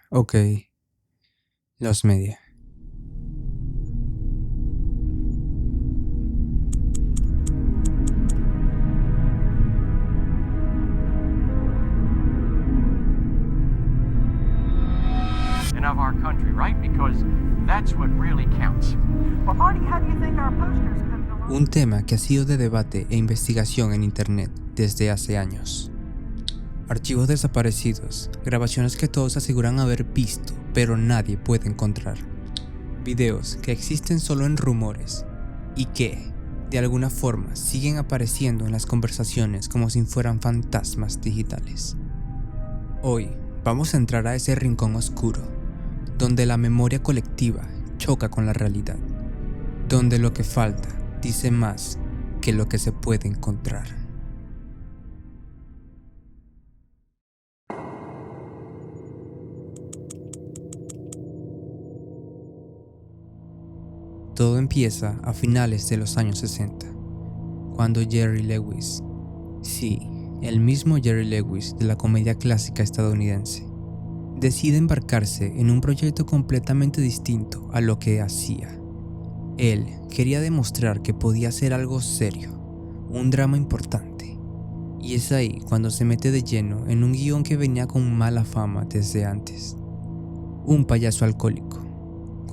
Ok, los media. And of our country, right? Because that's what really counts. Well, Marty, how do you think our posters come along? Un tema que ha sido de debate e investigación en internet desde hace años. Archivos desaparecidos, grabaciones que todos aseguran haber visto, pero nadie puede encontrar. Videos que existen solo en rumores y que, de alguna forma, siguen apareciendo en las conversaciones como si fueran fantasmas digitales. Hoy vamos a entrar a ese rincón oscuro, donde la memoria colectiva choca con la realidad, donde lo que falta dice más que lo que se puede encontrar. Todo empieza a finales de los años 60, cuando Jerry Lewis, sí, el mismo Jerry Lewis de la comedia clásica estadounidense, decide embarcarse en un proyecto completamente distinto a lo que hacía. Él quería demostrar que podía hacer algo serio, un drama importante, y es ahí cuando se mete de lleno en un guión que venía con mala fama desde antes. Un payaso alcohólico,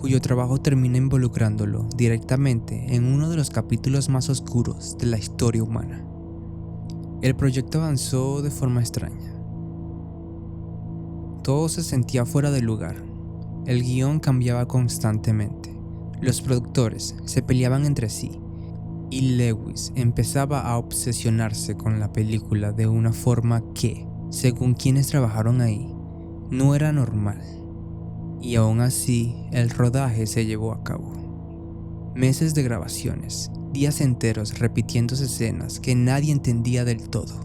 cuyo trabajo termina involucrándolo directamente en uno de los capítulos más oscuros de la historia humana. El proyecto avanzó de forma extraña. Todo se sentía fuera de lugar. El guión cambiaba constantemente. Los productores se peleaban entre sí y Lewis empezaba a obsesionarse con la película de una forma que, según quienes trabajaron ahí, no era normal. Y aún así, el rodaje se llevó a cabo. Meses de grabaciones, días enteros repitiéndose escenas que nadie entendía del todo.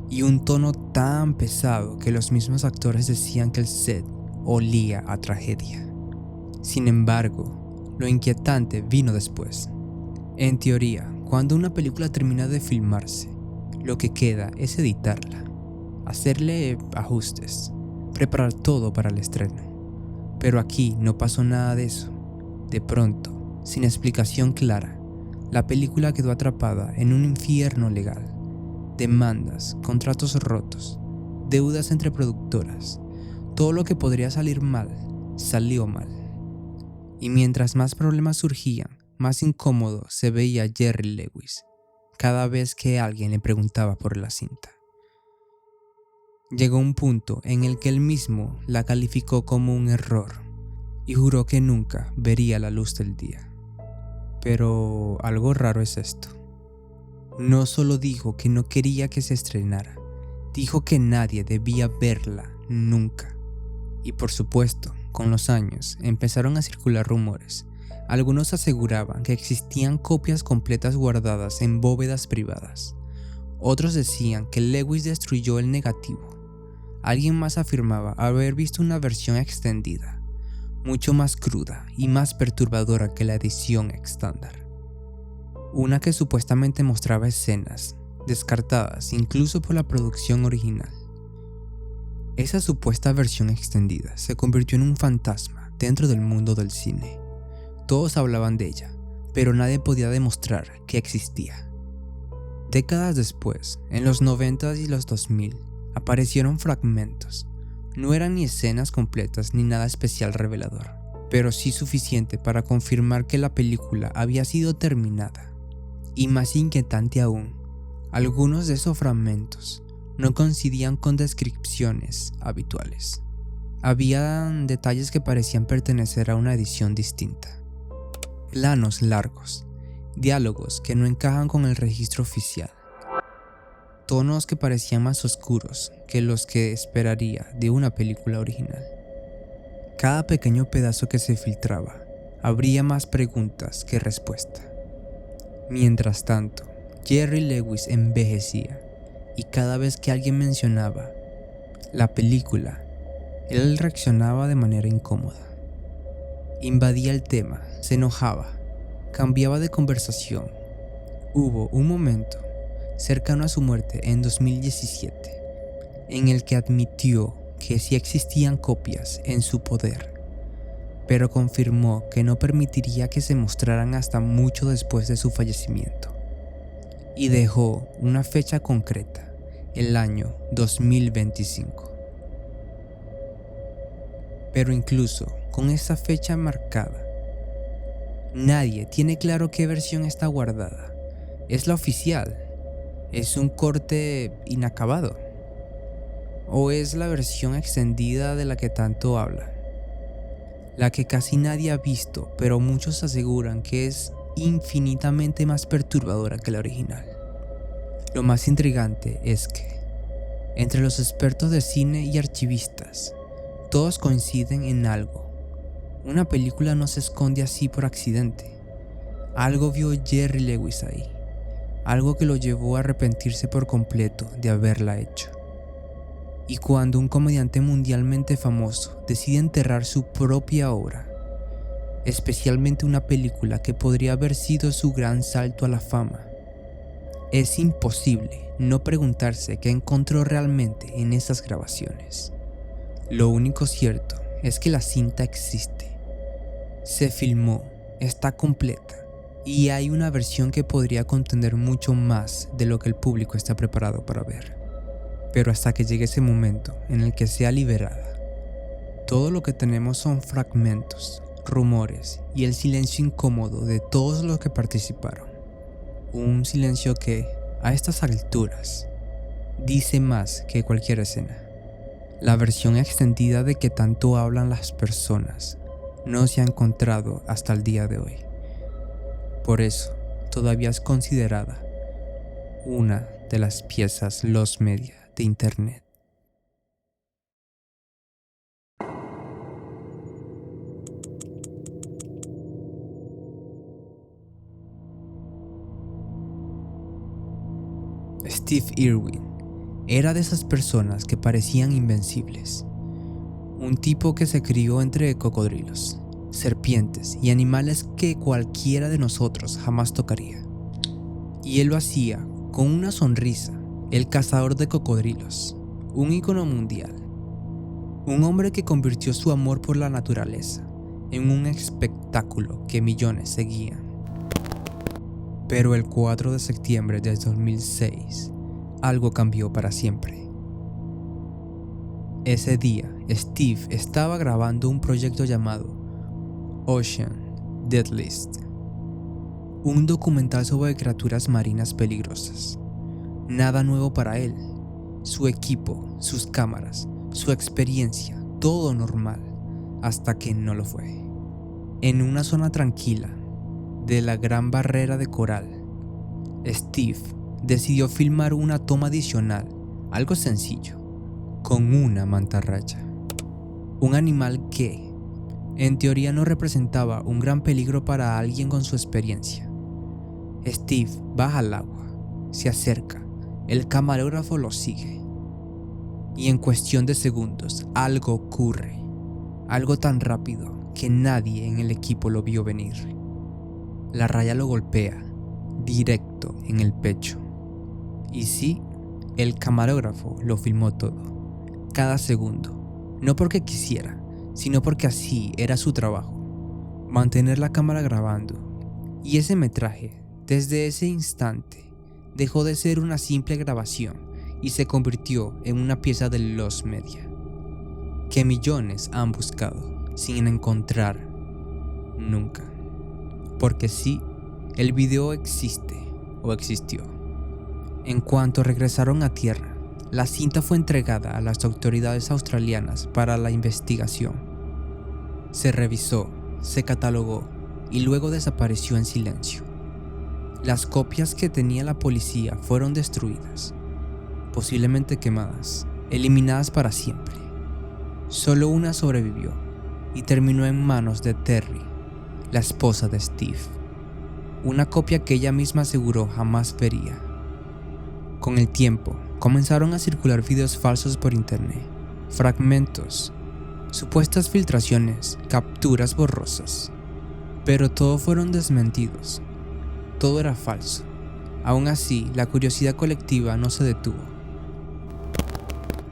Y un tono tan pesado que los mismos actores decían que el set olía a tragedia. Sin embargo, lo inquietante vino después. En teoría, cuando una película termina de filmarse, lo que queda es editarla, hacerle ajustes, preparar todo para el estreno. Pero aquí no pasó nada de eso. De pronto, sin explicación clara, la película quedó atrapada en un infierno legal. Demandas, contratos rotos, deudas entre productoras. Todo lo que podría salir mal, salió mal. Y mientras más problemas surgían, más incómodo se veía Jerry Lewis cada vez que alguien le preguntaba por la cinta. Llegó un punto en el que él mismo la calificó como un error y juró que nunca vería la luz del día. Pero algo raro es esto. No solo dijo que no quería que se estrenara, dijo que nadie debía verla nunca. Y por supuesto, con los años empezaron a circular rumores. Algunos aseguraban que existían copias completas guardadas en bóvedas privadas. Otros decían que Lewis destruyó el negativo. Alguien más afirmaba haber visto una versión extendida, mucho más cruda y más perturbadora que la edición estándar. Una que supuestamente mostraba escenas descartadas incluso por la producción original. Esa supuesta versión extendida se convirtió en un fantasma dentro del mundo del cine. Todos hablaban de ella, pero nadie podía demostrar que existía. Décadas después, en los 90 y los 2000, aparecieron fragmentos. No eran ni escenas completas ni nada especial revelador, pero sí suficiente para confirmar que la película había sido terminada. Y más inquietante aún, algunos de esos fragmentos no coincidían con descripciones habituales. Habían detalles que parecían pertenecer a una edición distinta. Planos largos, diálogos que no encajan con el registro oficial. Tonos que parecían más oscuros que los que esperaría de una película original. Cada pequeño pedazo que se filtraba abría más preguntas que respuesta. Mientras tanto, Jerry Lewis envejecía y cada vez que alguien mencionaba la película, él reaccionaba de manera incómoda. Invadía el tema, se enojaba, cambiaba de conversación. Hubo un momento cercano a su muerte en 2017, en el que admitió que sí existían copias en su poder, pero confirmó que no permitiría que se mostraran hasta mucho después de su fallecimiento, y dejó una fecha concreta, el año 2025. Pero incluso con esa fecha marcada, nadie tiene claro qué versión está guardada. ¿Es la oficial? ¿Es un corte inacabado? ¿O es la versión extendida de la que tanto habla? La que casi nadie ha visto, pero muchos aseguran que es infinitamente más perturbadora que la original. Lo más intrigante es que, entre los expertos de cine y archivistas, todos coinciden en algo. Una película no se esconde así por accidente. Algo vio Jerry Lewis ahí. Algo que lo llevó a arrepentirse por completo de haberla hecho. Y cuando un comediante mundialmente famoso decide enterrar su propia obra, especialmente una película que podría haber sido su gran salto a la fama, es imposible no preguntarse qué encontró realmente en esas grabaciones. Lo único cierto es que la cinta existe. Se filmó, está completa, y hay una versión que podría contener mucho más de lo que el público está preparado para ver. Pero hasta que llegue ese momento en el que sea liberada, todo lo que tenemos son fragmentos, rumores y el silencio incómodo de todos los que participaron. Un silencio que, a estas alturas, dice más que cualquier escena. La versión extendida de que tanto hablan las personas no se ha encontrado hasta el día de hoy. Por eso, todavía es considerada una de las piezas lost media de Internet. Steve Irwin era de esas personas que parecían invencibles. Un tipo que se crió entre cocodrilos, serpientes y animales que cualquiera de nosotros jamás tocaría. Y él lo hacía con una sonrisa. El cazador de cocodrilos, un ícono mundial. Un hombre que convirtió su amor por la naturaleza en un espectáculo que millones seguían. Pero el 4 de septiembre de 2006, algo cambió para siempre. Ese día, Steve estaba grabando un proyecto llamado Ocean Deadliest, un documental sobre criaturas marinas peligrosas. Nada nuevo para él. Su equipo, sus cámaras, su experiencia, todo normal, hasta que no lo fue. En una zona tranquila de la Gran Barrera de Coral, Steve decidió filmar una toma adicional, algo sencillo, con una mantarraya. Un animal que, en teoría, no representaba un gran peligro para alguien con su experiencia. Steve baja al agua, se acerca. El camarógrafo lo sigue. Y en cuestión de segundos, algo ocurre. Algo tan rápido que nadie en el equipo lo vio venir. La raya lo golpea, directo en el pecho. Y sí, el camarógrafo lo filmó todo. Cada segundo. No porque quisiera, sino porque así era su trabajo. Mantener la cámara grabando. Y ese metraje, desde ese instante, dejó de ser una simple grabación y se convirtió en una pieza de lost media que millones han buscado sin encontrar nunca. Porque sí, el video existe o existió. En cuanto regresaron a tierra, la cinta fue entregada a las autoridades australianas para la investigación. Se revisó, se catalogó y luego desapareció en silencio. Las copias que tenía la policía fueron destruidas, posiblemente quemadas, eliminadas para siempre. Solo una sobrevivió y terminó en manos de Terry, la esposa de Steve. Una copia que ella misma aseguró jamás vería. Con el tiempo, comenzaron a circular videos falsos por internet, fragmentos, supuestas filtraciones, capturas borrosas. Pero todos fueron desmentidos. Todo era falso. Aún así, la curiosidad colectiva no se detuvo.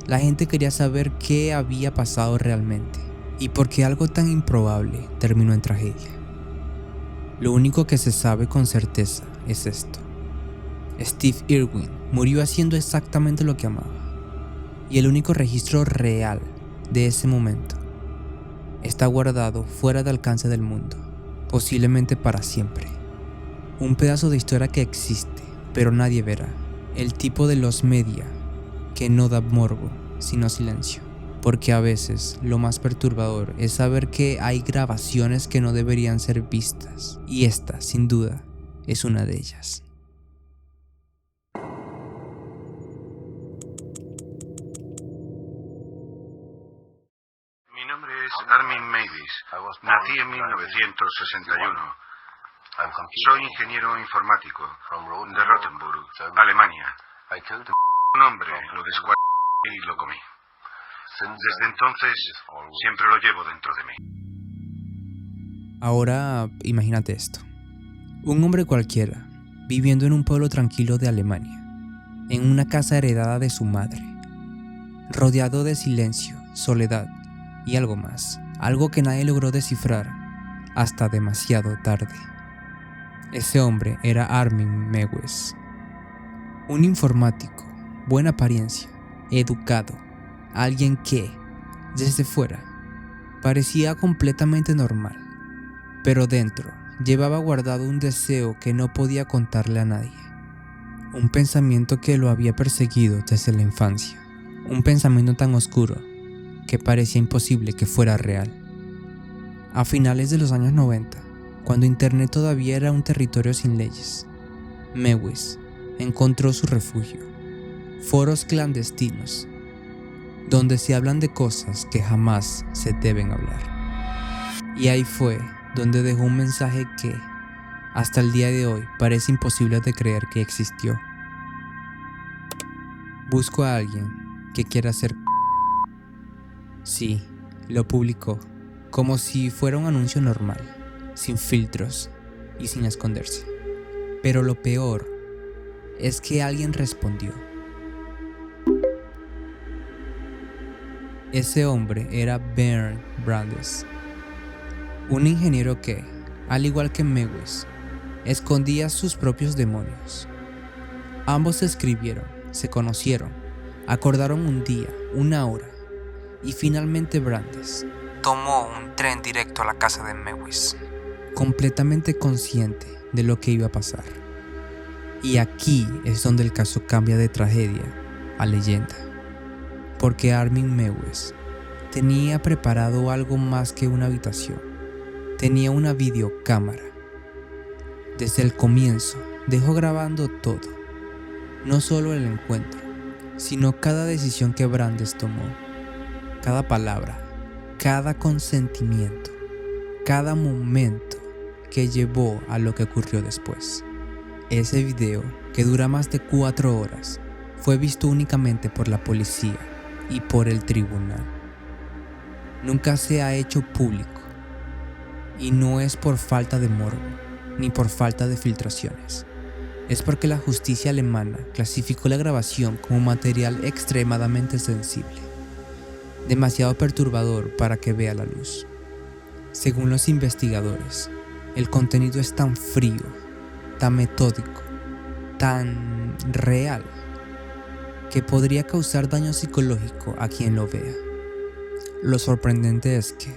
La gente quería saber qué había pasado realmente y por qué algo tan improbable terminó en tragedia. Lo único que se sabe con certeza es esto. Steve Irwin murió haciendo exactamente lo que amaba. Y el único registro real de ese momento está guardado fuera de alcance del mundo, posiblemente para siempre. Un pedazo de historia que existe, pero nadie verá. El tipo de los media que no da morbo, sino silencio. Porque a veces lo más perturbador es saber que hay grabaciones que no deberían ser vistas. Y esta, sin duda, es una de ellas. Mi nombre es Armin Mavis. Nací en 1961. Soy ingeniero informático de Rothenburg, Alemania. Un hombre lo descuarté y lo comí. Desde entonces siempre lo llevo dentro de mí. Ahora imagínate esto. Un hombre cualquiera, viviendo en un pueblo tranquilo de Alemania, en una casa heredada de su madre, rodeado de silencio, soledad y algo más, algo que nadie logró descifrar hasta demasiado tarde. Ese hombre era Armin Mewes, un informático, buena apariencia, educado, alguien que, desde fuera, parecía completamente normal, pero dentro llevaba guardado un deseo que no podía contarle a nadie, un pensamiento que lo había perseguido desde la infancia, un pensamiento tan oscuro que parecía imposible que fuera real. A finales de los años 90, cuando Internet todavía era un territorio sin leyes, Mewes encontró su refugio, foros clandestinos, donde se hablan de cosas que jamás se deben hablar. Y ahí fue donde dejó un mensaje que, hasta el día de hoy, parece imposible de creer que existió. Busco a alguien que quiera ser. Sí, lo publicó, como si fuera un anuncio normal, sin filtros y sin esconderse. Pero lo peor es que alguien respondió. Ese hombre era Bernd Brandes, un ingeniero que, al igual que Mewes, escondía sus propios demonios. Ambos se escribieron, se conocieron, acordaron un día, una hora, y finalmente Brandes tomó un tren directo a la casa de Mewes, completamente consciente de lo que iba a pasar. Y aquí es donde el caso cambia de tragedia a leyenda. Porque Armin Mewes tenía preparado algo más que una habitación. Tenía una videocámara. Desde el comienzo dejó grabando todo. No solo el encuentro, sino cada decisión que Brandes tomó. Cada palabra, cada consentimiento, cada momento que llevó a lo que ocurrió después. Ese video, que dura más de 4 horas, fue visto únicamente por la policía y por el tribunal. Nunca se ha hecho público, y no es por falta de morbo, ni por falta de filtraciones. Es porque la justicia alemana clasificó la grabación como material extremadamente sensible, demasiado perturbador para que vea la luz. Según los investigadores, el contenido es tan frío, tan metódico, tan real, que podría causar daño psicológico a quien lo vea. Lo sorprendente es que,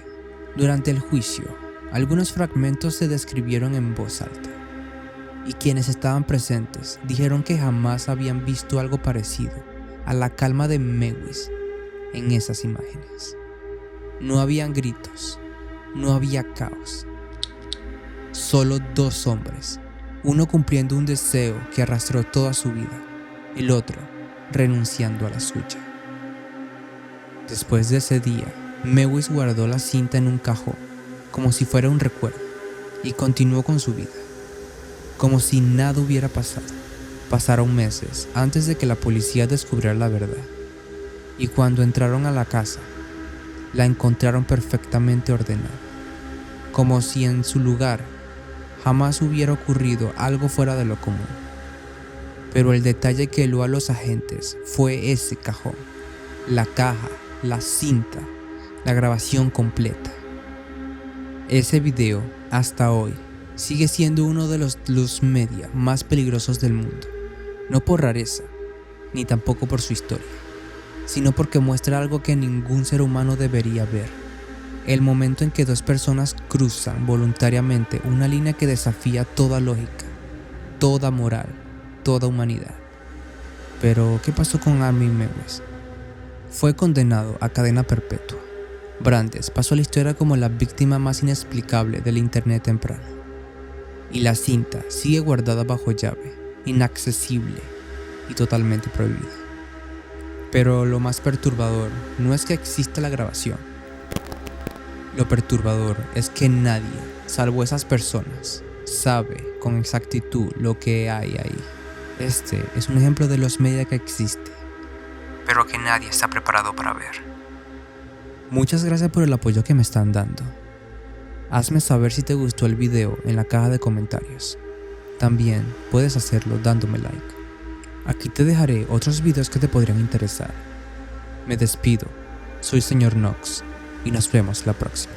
durante el juicio, algunos fragmentos se describieron en voz alta, y quienes estaban presentes dijeron que jamás habían visto algo parecido a la calma de Mewes en esas imágenes. No habían gritos, no había caos, solo 2 hombres, uno cumpliendo un deseo que arrastró toda su vida, el otro renunciando a la suya. Después de ese día, Mewes guardó la cinta en un cajón, como si fuera un recuerdo, y continuó con su vida, como si nada hubiera pasado. Pasaron meses antes de que la policía descubriera la verdad, y cuando entraron a la casa, la encontraron perfectamente ordenada, como si en su lugar jamás hubiera ocurrido algo fuera de lo común. Pero el detalle que heló a los agentes fue ese cajón, la caja, la cinta, la grabación completa. Ese video, hasta hoy, sigue siendo uno de los loose media más peligrosos del mundo, no por rareza, ni tampoco por su historia, sino porque muestra algo que ningún ser humano debería ver: el momento en que dos personas cruzan voluntariamente una línea que desafía toda lógica, toda moral, toda humanidad. Pero, ¿qué pasó con Armin Meiwes? Fue condenado a cadena perpetua. Brandes pasó a la historia como la víctima más inexplicable del internet temprano. Y la cinta sigue guardada bajo llave, inaccesible y totalmente prohibida. Pero lo más perturbador no es que exista la grabación. Lo perturbador es que nadie, salvo esas personas, sabe con exactitud lo que hay ahí. Este es un ejemplo de los media que existe, pero que nadie está preparado para ver. Muchas gracias por el apoyo que me están dando. Hazme saber si te gustó el video en la caja de comentarios. También puedes hacerlo dándome like. Aquí te dejaré otros videos que te podrían interesar. Me despido, soy Sr. Knox y nos vemos la próxima.